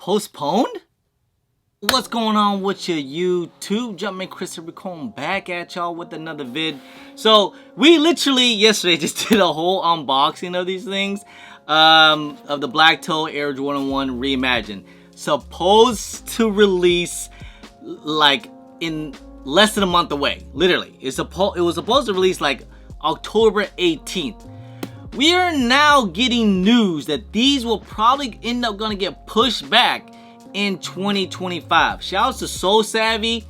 postponed? What's going on with your YouTube? Jumpman Christopher Cone back at y'all with another vid. So we literally yesterday just did a whole unboxing of these things, of the Black Toe Air Jordan 1 Reimagined, supposed to release like in less than a month away. Literally, it was supposed to release like October 18th. We are now getting news that these will probably end up gonna get pushed back in 2025. Shouts to So Savvy.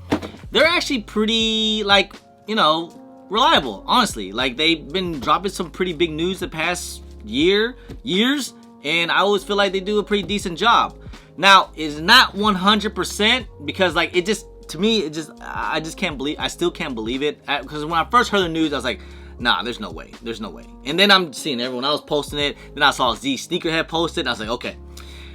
They're actually pretty, like, you know, reliable, honestly. Like, they've been dropping some pretty big news the past years, and I always feel like they do a pretty decent job. Now, it's not 100% because, like, it just, to me, it just, I just can't believe, I still can't believe it. Because when I first heard the news, I was like, nah, there's no way, there's no way. And then I'm seeing everyone else posting it. Then I saw Z Sneakerhead post it, and I was like, okay,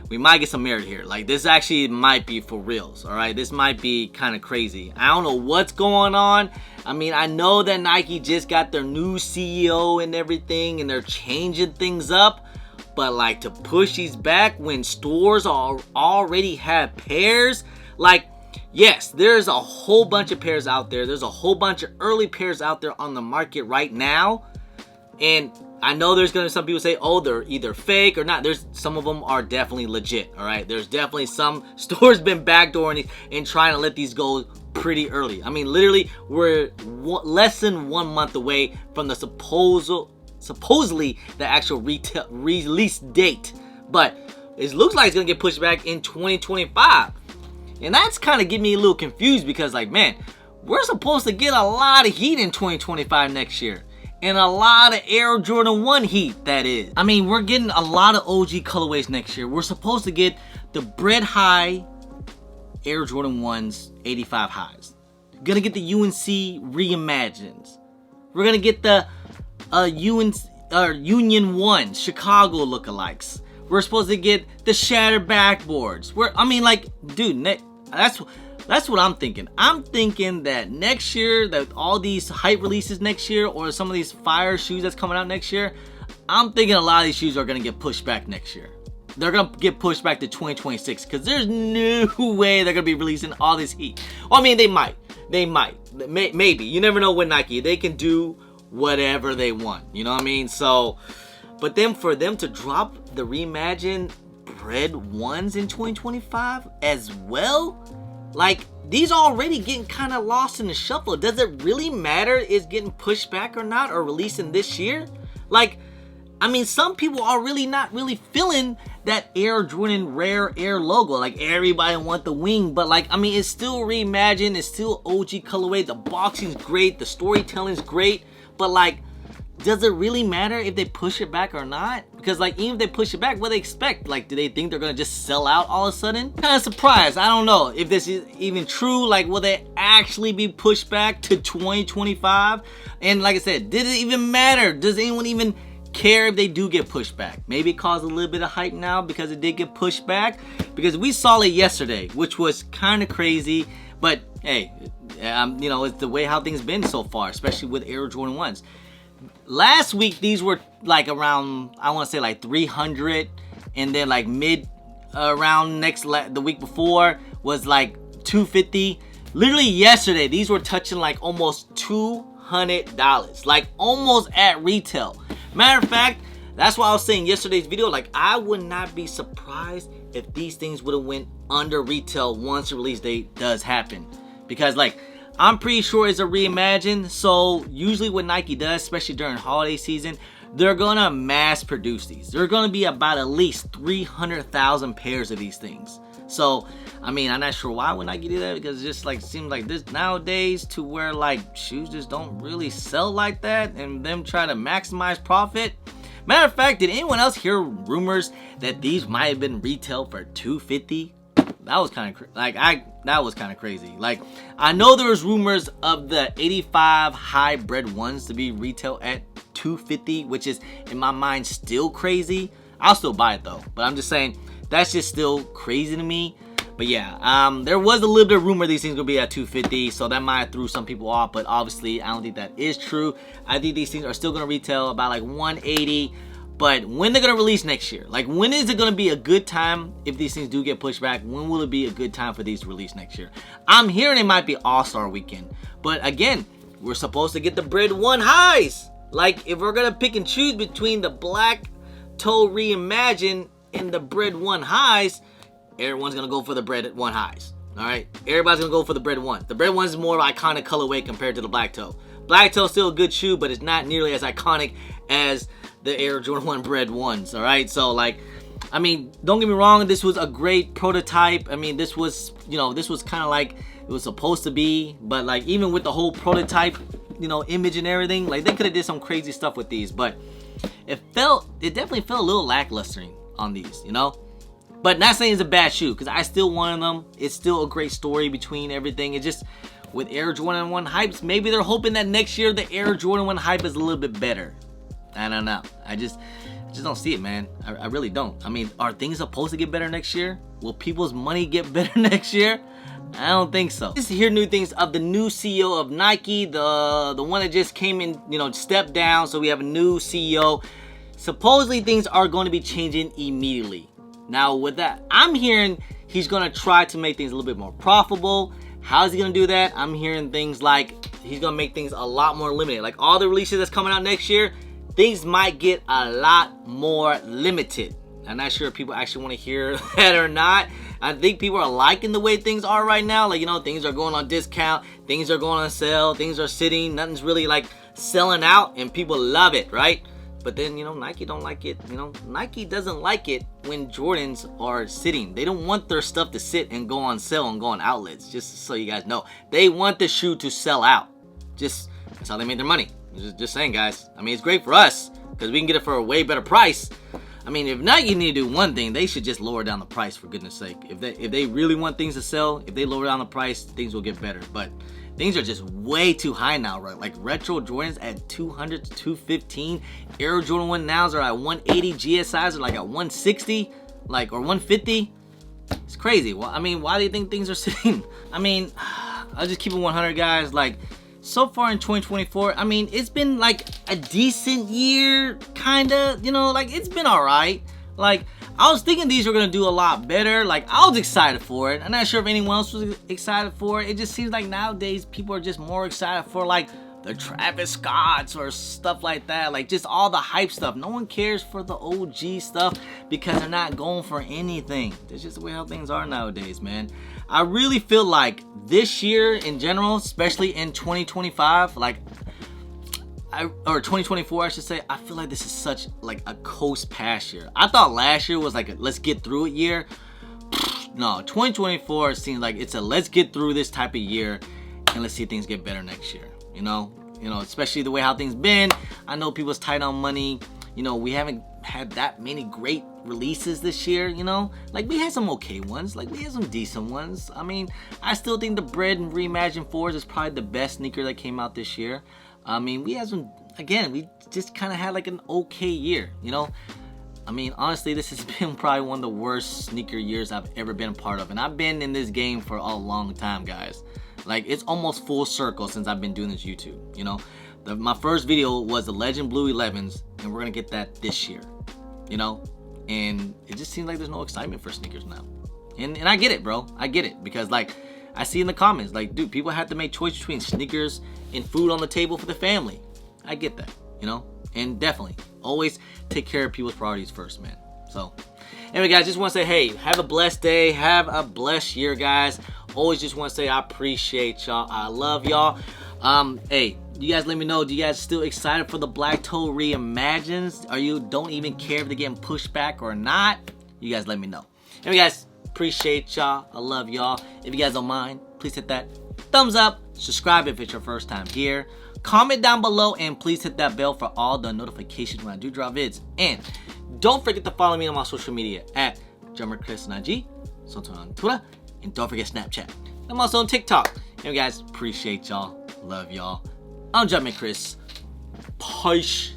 we might get some merit here. Like, this actually might be for reals, all right? This might be kind of crazy. I don't know what's going on. I mean, I know that Nike just got their new CEO and everything, and they're changing things up. But, like, to push these back when stores already have pairs, like, yes, there's a whole bunch of pairs out there. There's a whole bunch of early pairs out there on the market right now. And I know there's gonna be some people say, oh, they're either fake or not. There's some of them are definitely legit, all right? There's definitely some stores been backdooring and trying to let these go pretty early. I mean, literally, we're less than 1 month away from the supposedly the actual retail release date. But it looks like it's gonna get pushed back in 2025. And that's kind of getting me a little confused because, like, man, we're supposed to get a lot of heat in 2025 next year. And a lot of Air Jordan 1 heat, that is. I mean, we're getting a lot of OG colorways next year. We're supposed to get the bread high Air Jordan 1s 85 highs. We're gonna get the UNC Reimagined. We're gonna get the Union 1 Chicago lookalikes. We're supposed to get the shattered backboards. I mean, like, dude, that's what I'm thinking. I'm thinking that next year, that all these hype releases next year, or some of these fire shoes that's coming out next year, I'm thinking a lot of these shoes are gonna get pushed back next year. They're gonna get pushed back to 2026 because there's no way they're gonna be releasing all this heat. Well, I mean, they might, maybe. You never know with Nike. They can do whatever they want. You know what I mean? So, but then for them to drop the Reimagined bread ones in 2025 as well. Like, these already getting kind of lost in the shuffle. Does it really matter is getting pushed back or not, or releasing this year? Like, I mean, some people are really not really feeling that Air Jordan Rare Air logo. Like, everybody want the wing, but, like, I mean, it's still Reimagined. It's still OG colorway. The boxing's great. The storytelling's great. But, like, does it really matter if they push it back or not? Because, like, even if they push it back, what do they expect? Like, do they think they're gonna just sell out all of a sudden? Kind of surprised. I don't know if this is even true. Like, will they actually be pushed back to 2025? And like I said, did it even matter? Does anyone even care if they do get pushed back? Maybe it caused a little bit of hype now because it did get pushed back. Because we saw it yesterday, which was kind of crazy. But hey, you know, it's the way how things been so far, especially with Air Jordan 1s. Last week, these were like around, I want to say like 300, and then like around the week before was like 250. Literally yesterday, these were touching like almost $200, like almost at retail. Matter of fact, that's why I was saying yesterday's video, like, I would not be surprised if these things would have went under retail once the release date does happen. Because, like, I'm pretty sure it's a Reimagined, so usually what Nike does, especially during holiday season, they're gonna mass produce these. They're gonna be about at least 300,000 pairs of these things. So, I mean, I'm not sure why would Nike do that, because it just, like, seems like this nowadays to where, like, shoes just don't really sell like that, and them try to maximize profit. Matter of fact, did anyone else hear rumors that these might have been retail for $250? That was kind of that was kind of crazy. Like, I know there was rumors of the 85 high bread ones to be retail at $250, which is in my mind still crazy. I'll still buy it though, but I'm just saying that's just still crazy to me. But yeah, there was a little bit of rumor these things gonna be at $250, so that might have threw some people off. But obviously, I don't think that is true. I think these things are still gonna retail about like $180. But when they're gonna release next year? Like, when is it gonna be a good time if these things do get pushed back? When will it be a good time for these to release next year? I'm hearing it might be All-Star Weekend. But again, we're supposed to get the Bread 1 highs. Like, if we're gonna pick and choose between the Black Toe Reimagined and the Bread 1 highs, everyone's gonna go for the Bread 1 highs. Alright? Everybody's gonna go for the Bread 1. The Bread 1 is more iconic colorway compared to the Black Toe. Black Toe is still a good shoe, but it's not nearly as iconic as the Air Jordan 1 Bread 1s. Alright? So, like, I mean, don't get me wrong, this was a great prototype. I mean, this was, you know, this was kind of like it was supposed to be, but like, even with the whole prototype, you know, image and everything, like, they could have did some crazy stuff with these, but it definitely felt a little lackluster on these, you know? But not saying it's a bad shoe, because I still wanted them. It's still a great story between everything. It just, with Air Jordan 1 hypes, maybe they're hoping that next year the Air Jordan 1 hype is a little bit better. I don't know. I just don't see it, man. I really don't. I mean, are things supposed to get better next year? Will people's money get better next year? I don't think so. Just to hear new things of the new CEO of Nike, the one that just came in, you know, stepped down. So we have a new CEO. Supposedly things are going to be changing immediately. Now with that, I'm hearing he's going to try to make things a little bit more profitable. How is he going to do that? I'm hearing things like he's going to make things a lot more limited. Like all the releases that's coming out next year, things might get a lot more limited. I'm not sure if people actually want to hear that or not. I think people are liking the way things are right now. Like, you know, things are going on discount, things are going on sale, things are sitting, nothing's really like selling out, and people love it, right? But then, you know, Nike don't like it. You know, Nike doesn't like it when Jordans are sitting. They don't want their stuff to sit and go on sale and go on outlets, just so you guys know. They want the shoe to sell out. Just, that's how they make their money. Just saying, guys. I mean, it's great for us because we can get it for a way better price. I mean, if Nike need to do one thing, they should just lower down the price, for goodness sake. If they really want things to sell, if they lower down the price, things will get better. But things are just way too high now, right? Like retro Jordans at 200 to 215. Air Jordan 1 nows are at 180. GSIs are like at 160, like, or 150. It's crazy. Well, I mean, why do you think things are sitting? I mean, I'll just keep it 100, guys. Like, so far in 2024, I mean, it's been like a decent year, kinda, you know, like it's been alright. Like, I was thinking these were gonna do a lot better. Like, I was excited for it. I'm not sure if anyone else was excited for it. It just seems like nowadays people are just more excited for like the Travis Scotts or stuff like that. Like, just all the hype stuff. No one cares for the OG stuff because they're not going for anything. That's just the way how things are nowadays, man. I really feel like this year in general, especially in 2025, like, or 2024, I should say, I feel like this is such like a coast pass year. I thought last year was like a let's get through it year. No, 2024 seems like it's a let's get through this type of year and let's see things get better next year. You know, especially the way how things been. I know people's tight on money. You know, we haven't had that many great releases this year, you know? Like, we had some okay ones. Like, we had some decent ones. I mean, I still think the Bread and Reimagined 4s is probably the best sneaker that came out this year. I mean, we had some, again, we just kind of had like an okay year, you know? I mean, honestly, this has been probably one of the worst sneaker years I've ever been a part of. And I've been in this game for a long time, guys. Like, it's almost full circle since I've been doing this YouTube, you know? My first video was the Legend Blue 11s, and we're gonna get that this year, you know? And it just seems like there's no excitement for sneakers now. And I get it, bro. I get it. Because, like, I see in the comments, like, dude, people have to make choice between sneakers and food on the table for the family. I get that, you know? And definitely, always take care of people's priorities first, man. So, anyway, guys, just want to say, hey, have a blessed day. Have a blessed year, guys. Always just want to say I appreciate y'all. I love y'all. Hey, you guys let me know, do you guys still excited for the Black Toe Reimagined? Or you don't even care if they're getting pushed back or not? You guys let me know. Anyway, guys, appreciate y'all. I love y'all. If you guys don't mind, please hit that thumbs up. Subscribe if it's your first time here. Comment down below and please hit that bell for all the notifications when I do drop vids. And don't forget to follow me on my social media at JummerChris on IG, Soto on Twitter, and don't forget Snapchat. I'm also on TikTok. Anyway, guys, appreciate y'all. Love y'all. I'm JummerChris. Peace.